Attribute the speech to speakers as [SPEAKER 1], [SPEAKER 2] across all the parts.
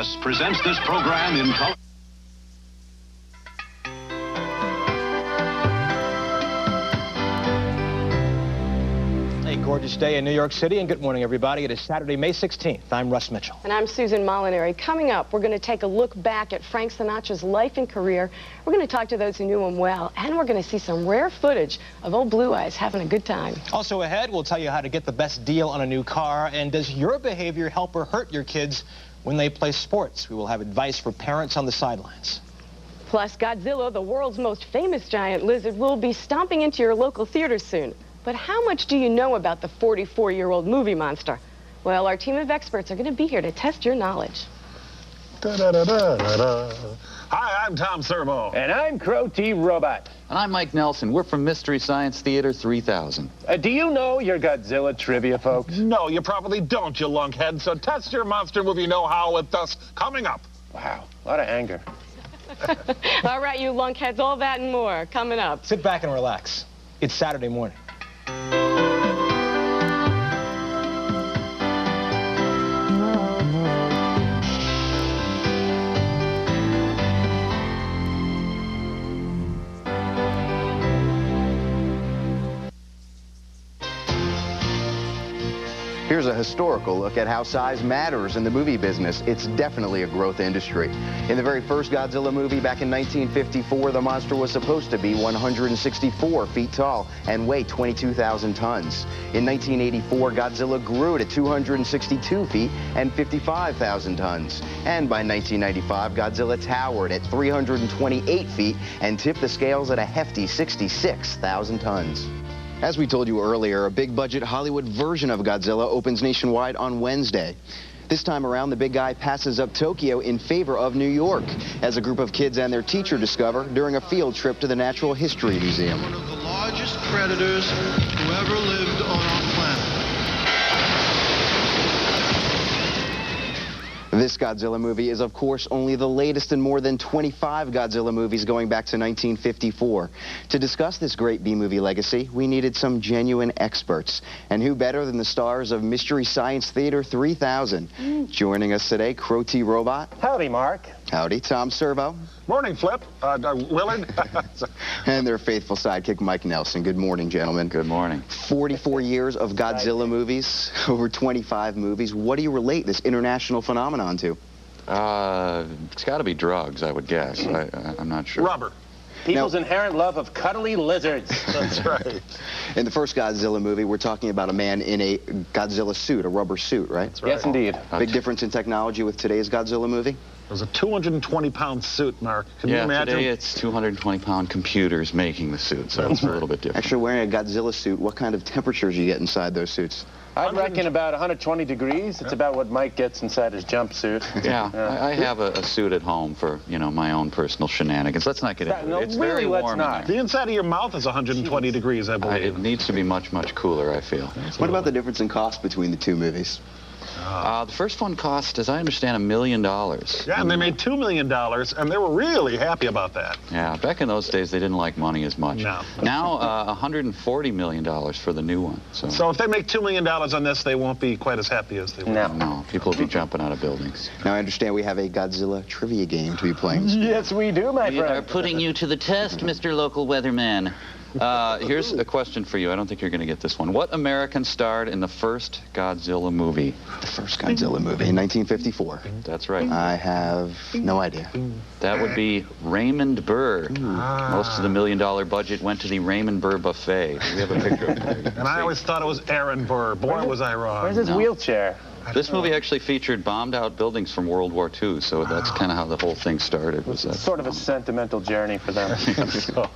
[SPEAKER 1] CBS presents this program in color.
[SPEAKER 2] A gorgeous day in New York City, and good morning, everybody. It is Saturday, May 16th. I'm Russ Mitchell.
[SPEAKER 3] And I'm Susan Molinary. Coming up, we're going to take a look back at Frank Sinatra's life and career. We're going to talk to those who knew him well, and we're going to see some rare footage of old Blue Eyes having a good time.
[SPEAKER 2] Also ahead, we'll tell you how to get the best deal on a new car, and does your behavior help or hurt your kids when they play sports? We will have advice for parents on the sidelines.
[SPEAKER 3] Plus, Godzilla, the world's most famous giant lizard, will be stomping into your local theater soon. But how much do you know about the 44-year-old movie monster? Well, our team of experts are going to be here to test your knowledge.
[SPEAKER 4] Hi, I'm Tom Servo.
[SPEAKER 5] And I'm Crow T. Robot.
[SPEAKER 6] And I'm Mike Nelson. We're from Mystery Science Theater 3000.
[SPEAKER 5] Do you know your Godzilla trivia, folks?
[SPEAKER 4] No, you probably don't, you lunkhead. So test your monster movie know-how with us coming up.
[SPEAKER 5] Wow, a lot of anger.
[SPEAKER 3] All right, you lunkheads, all that and more coming up.
[SPEAKER 2] Sit back and relax. It's Saturday morning.
[SPEAKER 7] Here's a historical look at how size matters in the movie business. It's definitely a growth industry. In the very first Godzilla movie back in 1954, the monster was supposed to be 164 feet tall and weigh 22,000 tons. In 1984, Godzilla grew to 262 feet and 55,000 tons. And by 1995, Godzilla towered at 328 feet and tipped the scales at a hefty 66,000 tons. As we told you earlier, a big-budget Hollywood version of Godzilla opens nationwide on Wednesday. This time around, the big guy passes up Tokyo in favor of New York, as a group of kids and their teacher discover during a field trip to the Natural History Museum.
[SPEAKER 8] One of the largest predators who ever lived on our planet.
[SPEAKER 7] This Godzilla movie is, of course, only the latest in more than 25 Godzilla movies going back to 1954. To discuss this great B-movie legacy, we needed some genuine experts. And who better than the stars of Mystery Science Theater 3000? Joining us today, Crow T. Robot.
[SPEAKER 5] Howdy, Mark.
[SPEAKER 7] Howdy, Tom Servo.
[SPEAKER 4] Morning, Flip. Willard.
[SPEAKER 7] And their faithful sidekick, Mike Nelson. Good morning, gentlemen.
[SPEAKER 6] Good morning.
[SPEAKER 7] 44 years of Godzilla movies, over 25 movies. What do you relate this international phenomenon to?
[SPEAKER 6] It's got to be drugs, I would guess. I'm not sure.
[SPEAKER 4] Rubber.
[SPEAKER 5] People's inherent love of cuddly lizards.
[SPEAKER 4] That's right.
[SPEAKER 7] In the first Godzilla movie, we're talking about a man in a Godzilla suit, a rubber suit, right?
[SPEAKER 4] That's right.
[SPEAKER 5] Yes, indeed.
[SPEAKER 7] Big difference in technology with today's Godzilla movie?
[SPEAKER 4] It was a 220-pound suit, Mark. Can you imagine?
[SPEAKER 6] Today it's 220-pound computers making the suit, so it's a little bit different.
[SPEAKER 7] Actually, wearing a Godzilla suit, what kind of temperatures you get inside those suits?
[SPEAKER 5] I'd reckon about 120 degrees. It's about what Mike gets inside his jumpsuit.
[SPEAKER 6] Yeah, I have a suit at home for, you know, my own personal shenanigans. Let's not get into
[SPEAKER 5] No,
[SPEAKER 6] it. It's
[SPEAKER 5] really,
[SPEAKER 6] very
[SPEAKER 5] let's
[SPEAKER 6] warm
[SPEAKER 5] not.
[SPEAKER 6] in there.
[SPEAKER 4] The inside of your mouth is 120 degrees, I believe.
[SPEAKER 6] It needs to be much, much cooler, I feel.
[SPEAKER 7] What about the difference in cost between the two movies?
[SPEAKER 6] The first one cost, as I understand, $1 million.
[SPEAKER 4] Yeah, and they made $2 million, and they were really happy about that.
[SPEAKER 6] Yeah, back in those days, they didn't like money as much.
[SPEAKER 4] No.
[SPEAKER 6] Now, $140 million for the new one.
[SPEAKER 4] So if they make $2 million on this, they won't be quite as happy as they were.
[SPEAKER 6] No, people will be jumping out of buildings.
[SPEAKER 7] Now, I understand we have a Godzilla trivia game to be playing.
[SPEAKER 5] Yes, we do, my
[SPEAKER 6] We are
[SPEAKER 5] friend.
[SPEAKER 6] putting you to the test, Mr. Local Weatherman. Here's a question for you. I don't think you're going to get this one. What American starred in the first Godzilla movie?
[SPEAKER 7] The first Godzilla movie in 1954.
[SPEAKER 6] That's right.
[SPEAKER 7] I have no idea.
[SPEAKER 6] That would be Raymond Burr. Most of the $1 million budget went to the Raymond Burr buffet. We have a picture of it.
[SPEAKER 4] And I always thought it was Aaron Burr. Boy, was I wrong.
[SPEAKER 5] Where's his wheelchair?
[SPEAKER 6] This movie actually featured bombed-out buildings from World War II, so that's kind of how the whole thing started. Was that
[SPEAKER 5] Sort of a sentimental journey for them.
[SPEAKER 7] All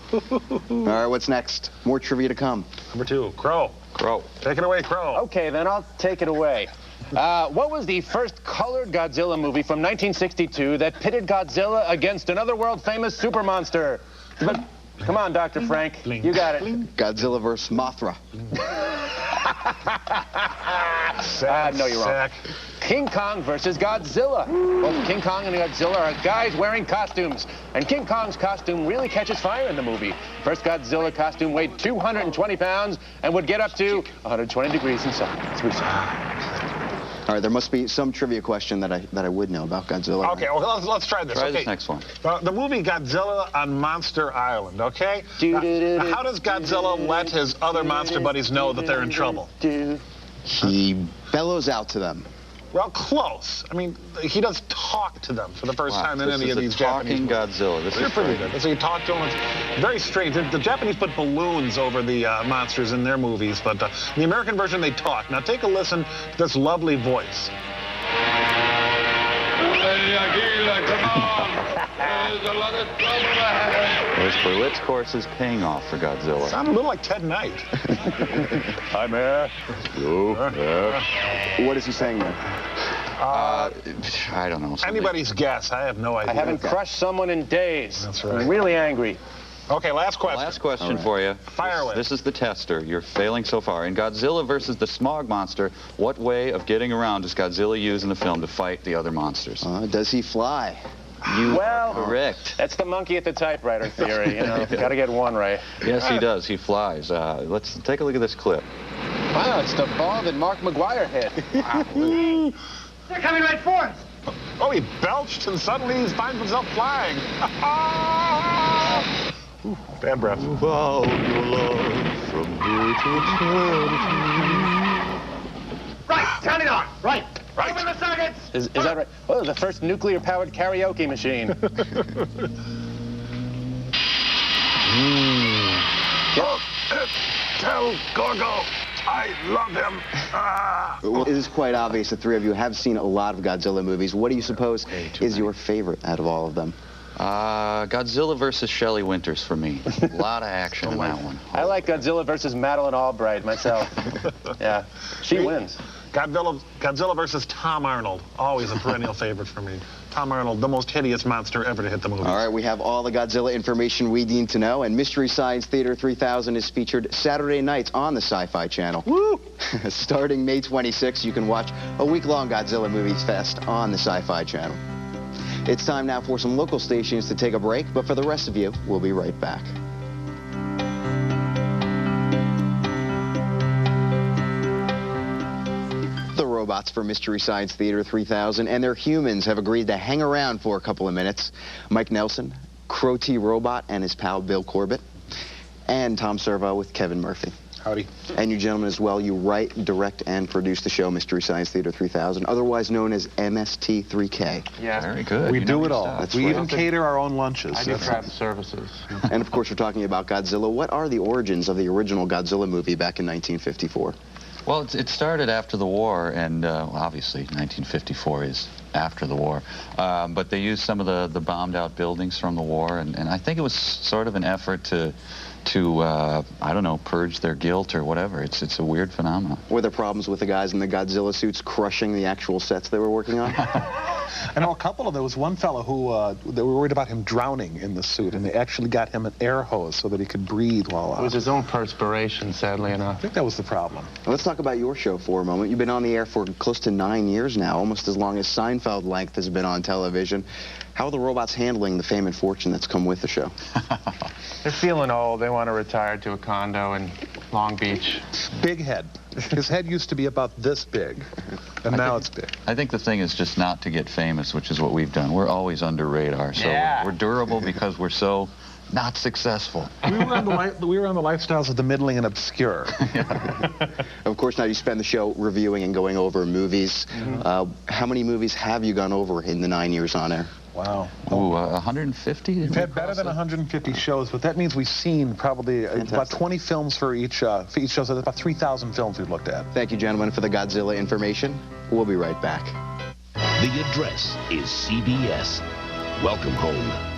[SPEAKER 7] right, what's next? More trivia to come.
[SPEAKER 4] Number 2, Crow.
[SPEAKER 6] Crow.
[SPEAKER 4] Take it away, Crow.
[SPEAKER 5] Okay, then I'll take it away. What was the first colored Godzilla movie from 1962 that pitted Godzilla against another world-famous super monster? Come on, Dr. Frank. You got it.
[SPEAKER 7] Godzilla vs. Mothra.
[SPEAKER 5] No, you're wrong. King Kong versus Godzilla. Both King Kong and Godzilla are guys wearing costumes, and King Kong's costume really catches fire in the movie. First Godzilla costume weighed 220 pounds and would get up to 120 degrees inside. That's what we saw.
[SPEAKER 7] All right, there must be some trivia question that I would know about Godzilla.
[SPEAKER 4] Okay, well, let's try this.
[SPEAKER 6] Try this next one.
[SPEAKER 4] The movie Godzilla on Monster Island, okay? Now, how does Godzilla let his other monster buddies know that they're in trouble?
[SPEAKER 7] He bellows out to them.
[SPEAKER 4] Well, close. I mean, he does talk to them for the first time in any of these Japanese
[SPEAKER 6] movies. Godzilla. This
[SPEAKER 4] They're
[SPEAKER 6] is
[SPEAKER 4] pretty good. So you talk to them. It's very strange. The Japanese put balloons over the monsters in their movies, but in the American version, they talk. Now, take a listen to this lovely voice.
[SPEAKER 8] There's a lot of trouble ahead.
[SPEAKER 6] There's Berlitz courses paying off for Godzilla.
[SPEAKER 4] Sound a little like Ted Knight.
[SPEAKER 5] Hi, Mayor.
[SPEAKER 7] What is he saying there?
[SPEAKER 6] I don't know.
[SPEAKER 4] Anybody's guess. I have no idea.
[SPEAKER 5] I haven't crushed someone in days.
[SPEAKER 4] That's right.
[SPEAKER 5] I'm really angry.
[SPEAKER 4] Okay, last question.
[SPEAKER 6] Last question for you.
[SPEAKER 4] Fire away.
[SPEAKER 6] This is the tester. You're failing so far. In Godzilla versus the Smog Monster, what way of getting around does Godzilla use in the film to fight the other monsters?
[SPEAKER 7] Does he fly?
[SPEAKER 6] You are correct.
[SPEAKER 5] That's the monkey at the typewriter theory, you know. Got to get one right.
[SPEAKER 6] Yes, he does. He flies. Let's take a look at this clip.
[SPEAKER 5] Wow, it's the ball that Mark McGuire hit.
[SPEAKER 9] They're coming right for us.
[SPEAKER 4] Oh, he belched and suddenly he finds himself flying. Ooh, bad breath.
[SPEAKER 6] Wow, your love from here to eternity.
[SPEAKER 9] Right, turn it on. Right.
[SPEAKER 4] Right.
[SPEAKER 9] Open the circuits.
[SPEAKER 5] Is that right? Oh, the first nuclear-powered karaoke machine.
[SPEAKER 4] Tell Gorgo I love him.
[SPEAKER 7] Well, it is quite obvious the three of you have seen a lot of Godzilla movies. What do you suppose is your favorite out of all of them?
[SPEAKER 6] Godzilla versus Shelley Winters for me. A lot of action in that one.
[SPEAKER 5] I like Godzilla versus Madeleine Albright myself. Yeah, she wins.
[SPEAKER 4] Godzilla versus Tom Arnold. Always a perennial favorite for me. Tom Arnold, the most hideous monster ever to hit the movie.
[SPEAKER 7] All right, we have all the Godzilla information we need to know, and Mystery Science Theater 3000 is featured Saturday nights on the Sci-Fi Channel.
[SPEAKER 4] Woo!
[SPEAKER 7] Starting May 26th, you can watch a week-long Godzilla Movies Fest on the Sci-Fi Channel. It's time now for some local stations to take a break, but for the rest of you, we'll be right back. The robots for Mystery Science Theater 3000 and their humans have agreed to hang around for a couple of minutes. Mike Nelson, Crow T Robot and his pal Bill Corbett, and Tom Servo with Kevin Murphy.
[SPEAKER 4] Howdy.
[SPEAKER 7] And you gentlemen as well, you write, direct, and produce the show Mystery Science Theater 3000, otherwise known as MST3K.
[SPEAKER 5] Yeah.
[SPEAKER 6] Very good.
[SPEAKER 10] We
[SPEAKER 6] You
[SPEAKER 10] do
[SPEAKER 6] know
[SPEAKER 10] it
[SPEAKER 6] your
[SPEAKER 10] all.
[SPEAKER 6] stuff.
[SPEAKER 10] We even cater our own lunches.
[SPEAKER 5] I do craft services.
[SPEAKER 7] And of course, we're talking about Godzilla. What are the origins of the original Godzilla movie back in 1954?
[SPEAKER 6] Well, it started after the war, and obviously 1954 is after the war. But they used some of the bombed-out buildings from the war, and I think it was sort of an effort to I don't know, purge their guilt or whatever. It's a weird phenomenon.
[SPEAKER 7] Were there problems with the guys in the Godzilla suits crushing the actual sets they were working on?
[SPEAKER 10] I know a couple of them. There was one fellow who, they were worried about him drowning in the suit, and they actually got him an air hose so that he could breathe while out.
[SPEAKER 5] It was his own perspiration, sadly
[SPEAKER 10] I
[SPEAKER 5] enough.
[SPEAKER 10] think that was the problem.
[SPEAKER 7] Well, let's talk about your show for a moment. You've been on the air for close to 9 years now, almost as long as Seinfeld length has been on television. How are the robots handling the fame and fortune that's come with the show?
[SPEAKER 5] They're feeling old. They want to retire to a condo in Long Beach.
[SPEAKER 10] Big head. His head used to be about this big, and now it's big.
[SPEAKER 6] I think the thing is just not to get famous, which is what we've done. We're always under radar, so we're durable because we're so not successful.
[SPEAKER 10] We were on the lifestyles of the middling and obscure.
[SPEAKER 7] Of course, now you spend the show reviewing and going over movies. How many movies have you gone over in the 9 years on air?
[SPEAKER 10] Wow.
[SPEAKER 6] Ooh, 150?
[SPEAKER 10] We've had better than 150 shows, but that means we've seen probably about 20 films for each show, so that's about 3,000 films we've looked at.
[SPEAKER 7] Thank you, gentlemen, for the Godzilla information. We'll be right back.
[SPEAKER 1] The address is CBS. Welcome home.